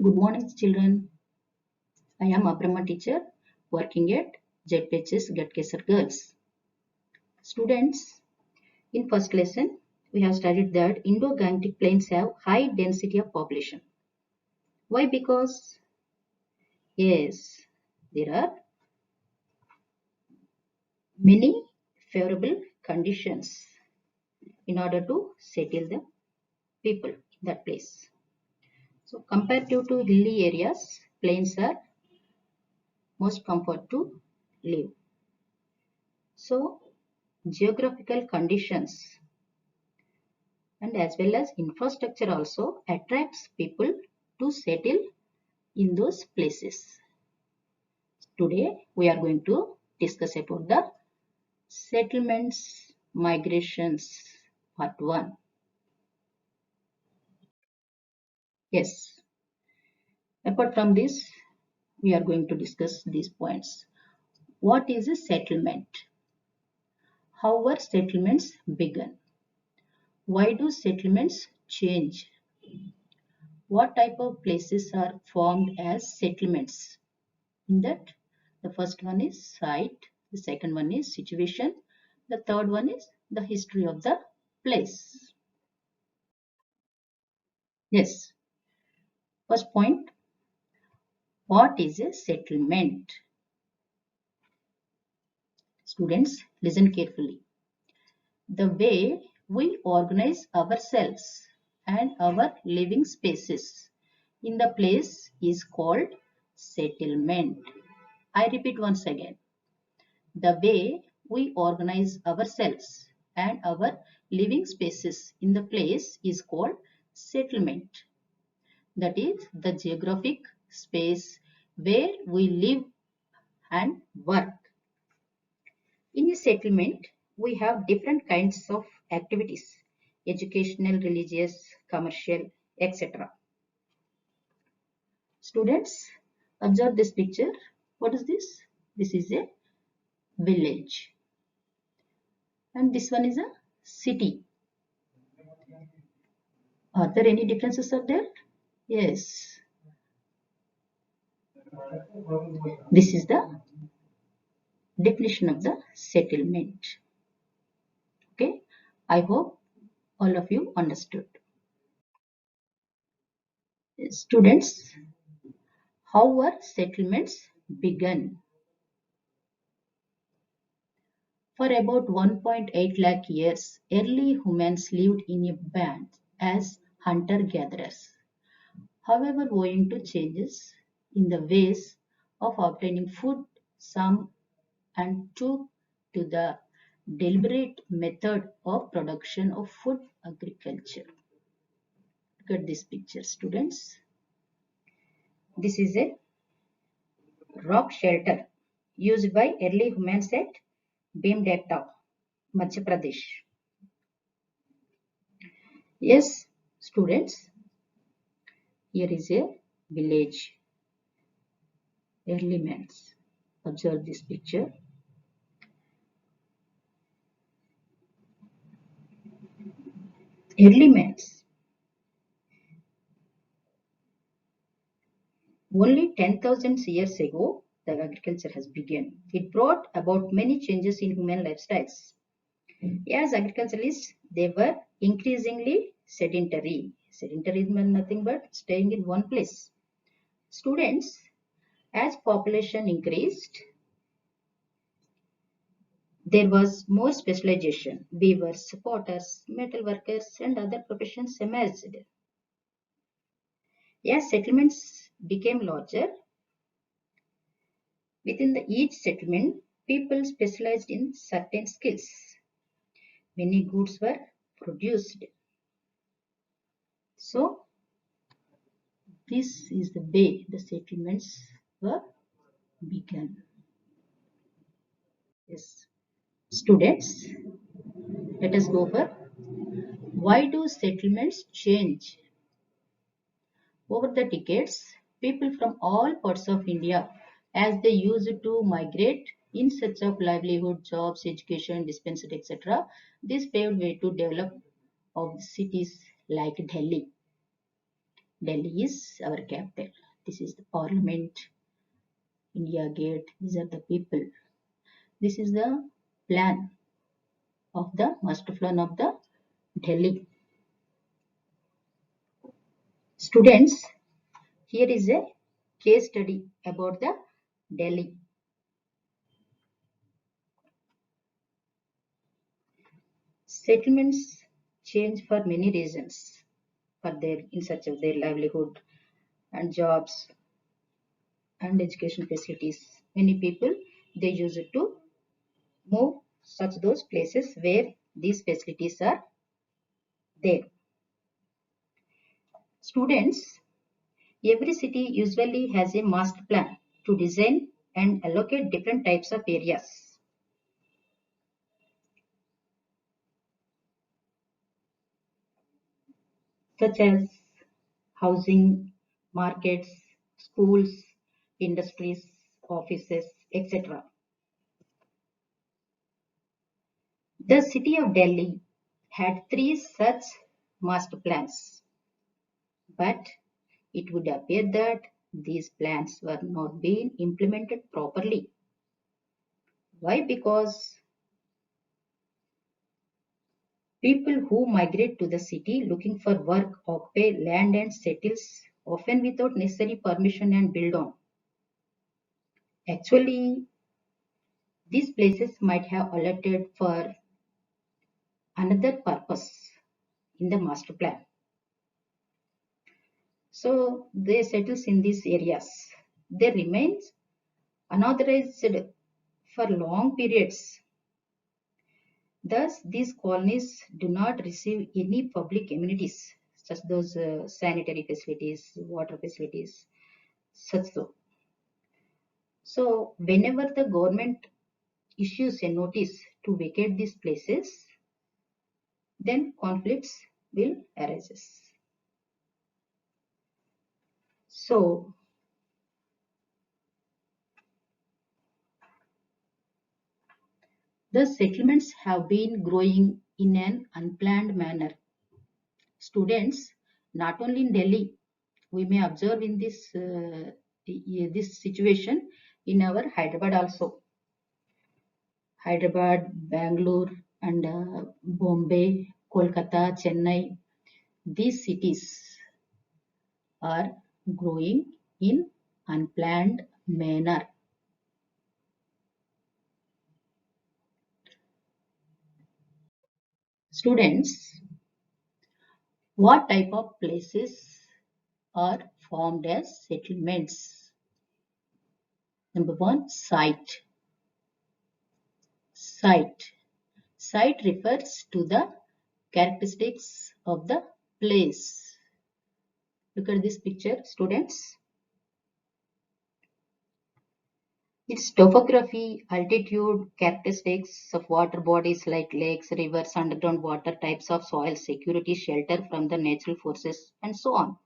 Good morning, children. I am Abrahma teacher working at ZPHS Gatkesar Girls. Students, in first lesson, we have studied that Indo-Gangetic plains have high density of population. Why? Because, yes, there are many favorable conditions in order to settle the people in that place. So, comparative to hilly areas, plains are most comfort to live. So, geographical conditions and as well as infrastructure also attracts people to settle in those places. Today we are going to discuss about the settlements migrations part 1. Yes, apart from this we are going to discuss these points. What is a settlement? How were settlements begun? Why do settlements change? What type of places are formed as settlements? In that, the first one is site, the second one is situation, the third one is the history of the place. Yes, first point, what is a settlement? Students, listen carefully. The way we organize ourselves and our living spaces in the place is called settlement. I repeat once again. The way we organize ourselves and our living spaces in the place is called settlement. That is the geographic space where we live and work. In a settlement, we have different kinds of activities: educational, religious, commercial, etc. Students, observe this picture. What is this? This is a village. And this one is a city. Are there any differences are there? Yes. This is the definition of the settlement. Okay. I hope all of you understood. Students, how were settlements begun? For about 1.8 lakh years, early humans lived in a band as hunter-gatherers. However, owing to changes in the ways of obtaining food, some and took to the deliberate method of production of food agriculture. Look at this picture, students. This is a rock shelter used by early humans at Bhimbetka, Madhya Pradesh. Yes, students, here is a village, early humans. Observe this picture. Early humans. Only 10,000 years ago, the agriculture has begun. It brought about many changes in human lifestyles. As agriculturalists, they were increasingly sedentary. Sedentary means nothing but staying in one place. Students, as population increased, there was more specialization. Weavers, potters, metal workers, and other professions emerged. As settlements became larger, within each settlement, people specialized in certain skills. Many goods were produced. So, this is the way the settlements were begun. Yes. Students, let us go for why do settlements change? Over the decades, people from all parts of India, as they used to migrate in search of livelihood, jobs, education, dispensary, etc., this paved way to develop of cities like Delhi. Delhi is our capital. This is the parliament, India Gate. These are the people. This is the plan of the master plan of the Delhi. Students, here is a case study about the Delhi. Settlements change for many reasons, for their in search of their livelihood and jobs and education facilities. Many people they use it to move such those places where these facilities are there. Students, every city usually has a master plan to design and allocate different types of areas, such as housing, markets, schools, industries, offices, etc. The city of Delhi had three such master plans, but it would appear that these plans were not being implemented properly. Why? Because people who migrate to the city looking for work occupy land and settles often without necessary permission and build on. Actually, these places might have allotted for another purpose in the master plan. So they settles in these areas. They remain unauthorized for long periods. Thus, these colonies do not receive any public amenities, such those sanitary facilities, water facilities, such so. So, whenever the government issues a notice to vacate these places, then conflicts will arise. So, the settlements have been growing in an unplanned manner. Students, not only in Delhi, we may observe in this situation in our Hyderabad also. Hyderabad, Bangalore, and Bombay, Kolkata, Chennai. These cities are growing in unplanned manner. Students, what type of places are formed as settlements? Number one, site. Site. Site refers to the characteristics of the place. Look at this picture, students. Its topography, altitude, characteristics of water bodies like lakes, rivers, underground water, types of soil, security, shelter from the natural forces, and so on.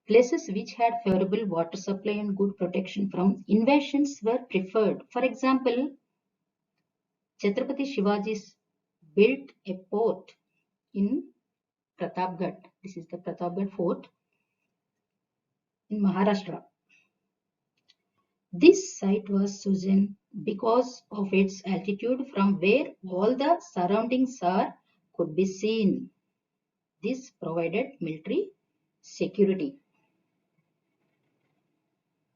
Places which had favorable water supply and good protection from invasions were preferred. For example, Chhatrapati Shivaji built a fort in Pratapgarh. This is the Pratapgarh fort in Maharashtra. This site was chosen because of its altitude from where all the surroundings are could be seen. This provided military security.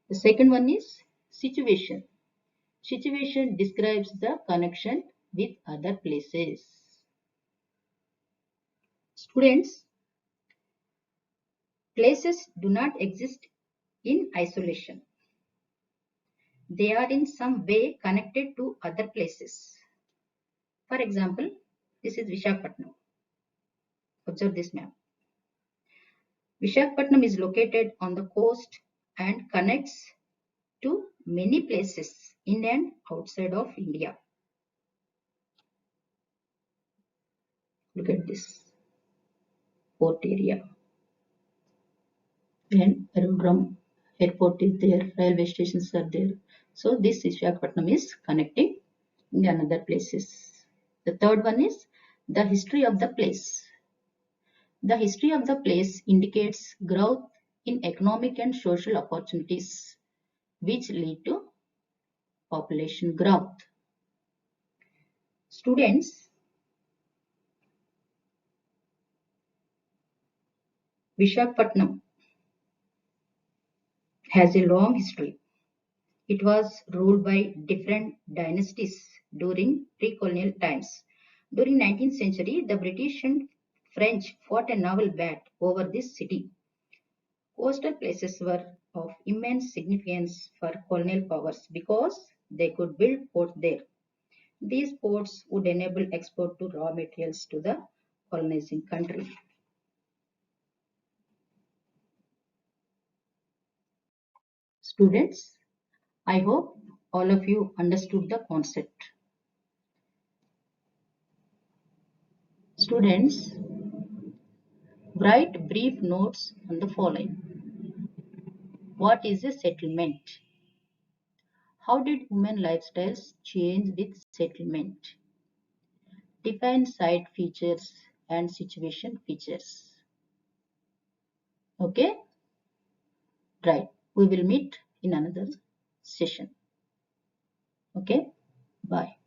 The second one is situation. Situation describes the connection with other places. Students, places do not exist in isolation. They are in some way connected to other places. For example, this is Vishakhapatnam. Observe this map. Vishakhapatnam is located on the coast and connects to many places in and outside of India. Look at this port area. And aerodrome, airport is there, railway stations are there. So this Vishakhapatnam is connecting in another places. The third one is the history of the place. The history of the place indicates growth in economic and social opportunities, which lead to population growth. Students, Vishakhapatnam has a long history. It was ruled by different dynasties during pre-colonial times. During 19th century, the British and French fought a naval battle over this city. Coastal places were of immense significance for colonial powers because they could build ports there. These ports would enable export to raw materials to the colonizing country. Students, I hope all of you understood the concept. Students, write brief notes on the following. What is a settlement? How did human lifestyles change with settlement? Define site features and situation features. Okay? Right. We will meet in another session. Okay? Bye.